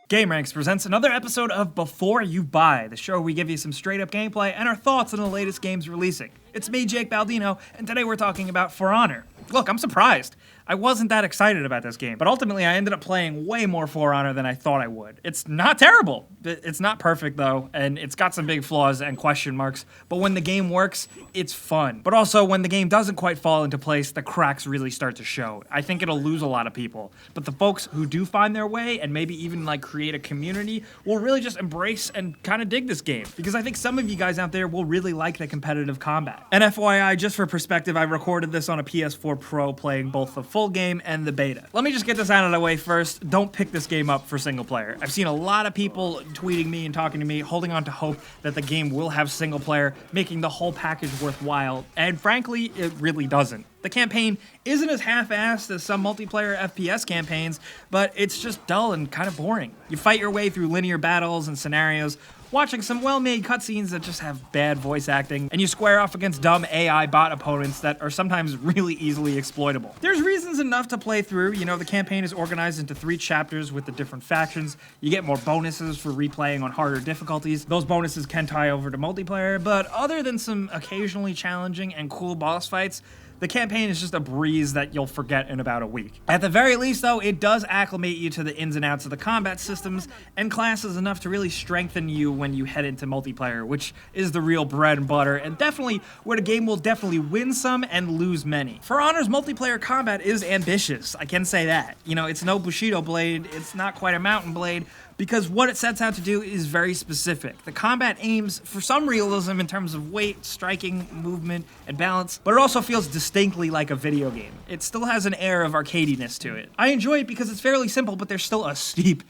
GameRanx presents another episode of Before You Buy, the show where we give you some straight-up gameplay and our thoughts on the latest games releasing. It's me, Jake Baldino, and today we're talking about For Honor. Look, I'm surprised. I wasn't that excited about this game, but ultimately I ended up playing way more For Honor than I thought I would. It's not terrible. It's not perfect, though, and it's got some big flaws and question marks, but when the game works, it's fun. But also, when the game doesn't quite fall into place, the cracks really start to show. I think it'll lose a lot of people, but the folks who do find their way and maybe even create a community will really just embrace and kind of dig this game, because I think some of you guys out there will really like the competitive combat. And FYI, just for perspective, I recorded this on a PS4 Pro playing both the full game and the beta. Let me just get this out of the way first. Don't pick this game up for single player. I've seen a lot of people tweeting me and talking to me, holding on to hope that the game will have single player, making the whole package worthwhile, and frankly, it really doesn't. The campaign isn't as half-assed as some multiplayer FPS campaigns, but it's just dull and kind of boring. You fight your way through linear battles and scenarios, watching some well-made cutscenes that just have bad voice acting, and you square off against dumb AI bot opponents that are sometimes really easily exploitable. There's reasons enough to play through. The campaign is organized into 3 chapters with the different factions. You get more bonuses for replaying on harder difficulties. Those bonuses can tie over to multiplayer, but other than some occasionally challenging and cool boss fights, the campaign is just a breeze that you'll forget in about a week. At the very least, though, it does acclimate you to the ins and outs of the combat systems and classes enough to really strengthen you when you head into multiplayer, which is the real bread and butter, and definitely where the game will definitely win some and lose many. For Honor's multiplayer combat is ambitious, I can say that. It's no Bushido blade, it's not quite a mountain blade, because what it sets out to do is very specific. The combat aims for some realism in terms of weight, striking, movement, and balance, but it also feels distinctly like a video game. It still has an air of arcadiness to it. I enjoy it because it's fairly simple, but there's still a steep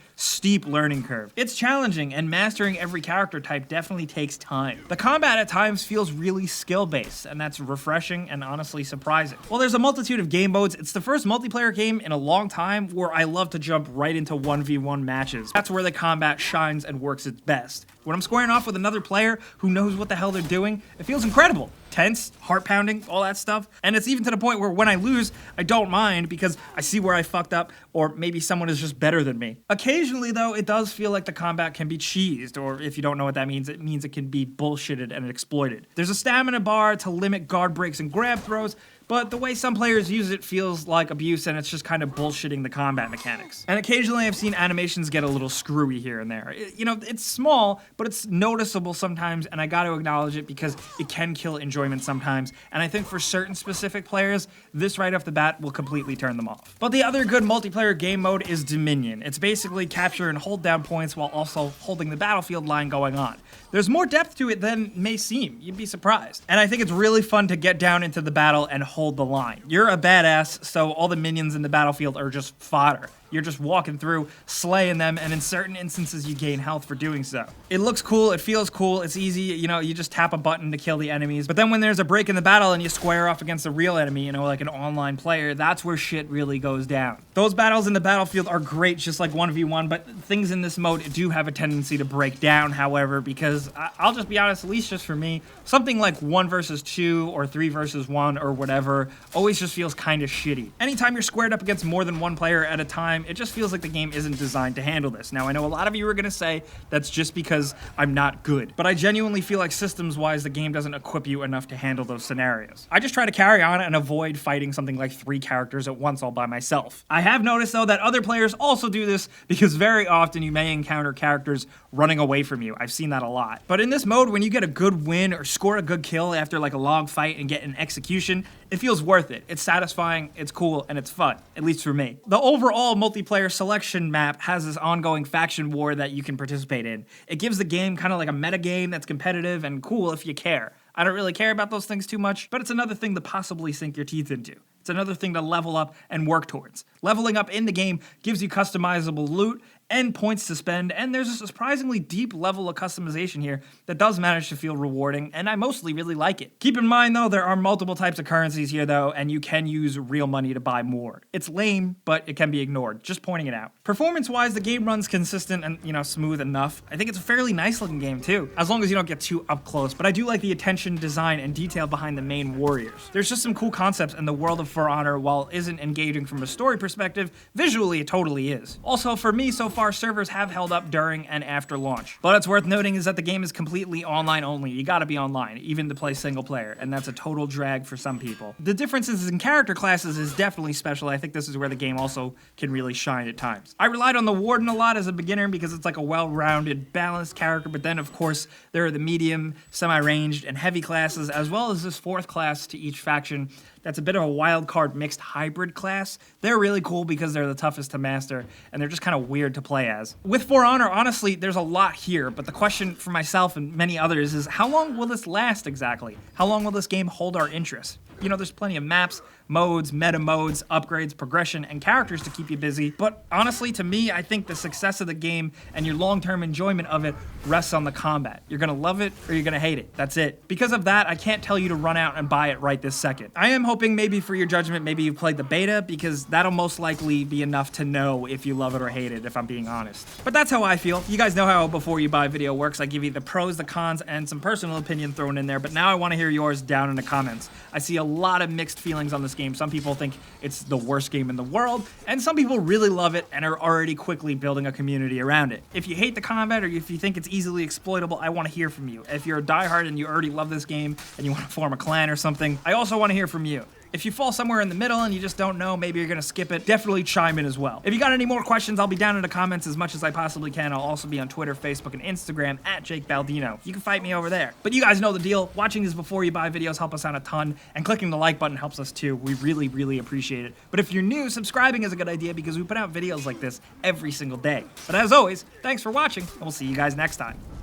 learning curve. It's challenging, and mastering every character type definitely takes time. The combat at times feels really skill-based, and that's refreshing and honestly surprising. While there's a multitude of game modes, it's the first multiplayer game in a long time where I love to jump right into 1v1 matches. That's where the combat shines and works its best. When I'm squaring off with another player who knows what the hell they're doing, it feels incredible. Tense, heart pounding, all that stuff. And it's even to the point where when I lose, I don't mind because I see where I fucked up, or maybe someone is just better than me. Occasionally, though, it does feel like the combat can be cheesed, or if you don't know what that means, it means it can be bullshitted and exploited. There's a stamina bar to limit guard breaks and grab throws, but the way some players use it feels like abuse, and it's just kind of bullshitting the combat mechanics. And occasionally I've seen animations get a little screwy here and there. It's small, but it's noticeable sometimes, and I gotta acknowledge it because it can kill enjoyment sometimes, and I think for certain specific players, this right off the bat will completely turn them off. But the other good multiplayer game mode is Dominion. It's basically capture and hold down points while also holding the battlefield line going on. There's more depth to it than may seem. You'd be surprised. And I think it's really fun to get down into the battle and hold the line. You're a badass, so all the minions in the battlefield are just fodder. You're just walking through, slaying them, and in certain instances you gain health for doing so. It looks cool, it feels cool, it's easy, you just tap a button to kill the enemies. But then when there's a break in the battle and you square off against a real enemy, like an online player, that's where shit really goes down. Those battles in the battlefield are great, just like 1v1, but things in this mode do have a tendency to break down, however, because I'll just be honest, at least just for me, something like 1 versus 2 or 3 versus 1 or whatever always just feels kind of shitty. Anytime you're squared up against more than one player at a time, it just feels like the game isn't designed to handle this. Now, I know a lot of you are going to say that's just because I'm not good, but I genuinely feel like systems-wise, the game doesn't equip you enough to handle those scenarios. I just try to carry on and avoid fighting something like 3 characters at once all by myself. I have noticed, though, that other players also do this because very often you may encounter characters running away from you. I've seen that a lot. But in this mode, when you get a good win or score a good kill after a long fight and get an execution, it feels worth it. It's satisfying, it's cool, and it's fun, at least for me. The overall multiplayer selection map has this ongoing faction war that you can participate in. It gives the game kind of like a meta game that's competitive and cool if you care. I don't really care about those things too much, but it's another thing to possibly sink your teeth into. It's another thing to level up and work towards. Leveling up in the game gives you customizable loot and points to spend, and there's a surprisingly deep level of customization here that does manage to feel rewarding, and I mostly really like it. Keep in mind, though, there are multiple types of currencies here, though, and you can use real money to buy more. It's lame, but it can be ignored. Just pointing it out. Performance-wise, the game runs consistent and, smooth enough. I think it's a fairly nice-looking game, too, as long as you don't get too up close, but I do like the attention, design, and detail behind the main warriors. There's just some cool concepts in the world of For Honor, while it isn't engaging from a story perspective, perspective, visually it totally is. Also, for me, so far, servers have held up during and after launch. But it's worth noting is that the game is completely online only. You gotta be online, even to play single player, and that's a total drag for some people. The differences in character classes is definitely special. I think this is where the game also can really shine at times. I relied on the Warden a lot as a beginner because it's like a well-rounded, balanced character, but then of course there are the medium, semi-ranged, and heavy classes, as well as this fourth class to each faction that's a bit of a wild card mixed hybrid class. They're really cool because they're the toughest to master, and they're just kind of weird to play as. With For Honor, honestly, there's a lot here, but the question for myself and many others is how long will this last exactly? How long will this game hold our interest? You know, there's plenty of maps, modes, meta modes, upgrades, progression, and characters to keep you busy, but honestly, to me, I think the success of the game and your long-term enjoyment of it rests on the combat. You're gonna love it or you're gonna hate it. That's it. Because of that, I can't tell you to run out and buy it right this second. I am hoping maybe for your judgment, maybe you've played the beta, because that'll most likely be enough to know if you love it or hate it, if I'm being honest. But that's how I feel. You guys know how before you buy video works. I give you the pros, the cons, and some personal opinion thrown in there, but now I want to hear yours down in the comments. I see a lot of mixed feelings on this game. Some people think it's the worst game in the world, and some people really love it and are already quickly building a community around it. If you hate the combat or if you think it's easily exploitable, I want to hear from you. If you're a diehard and you already love this game and you want to form a clan or something, I also want to hear from you. If you fall somewhere in the middle and you just don't know, maybe you're gonna skip it, definitely chime in as well. If you got any more questions, I'll be down in the comments as much as I possibly can. I'll also be on Twitter, Facebook, and Instagram at Jake Baldino. You can fight me over there. But you guys know the deal. Watching these before you buy videos help us out a ton, and clicking the like button helps us too. We really, really appreciate it. But if you're new, subscribing is a good idea because we put out videos like this every single day. But as always, thanks for watching, and we'll see you guys next time.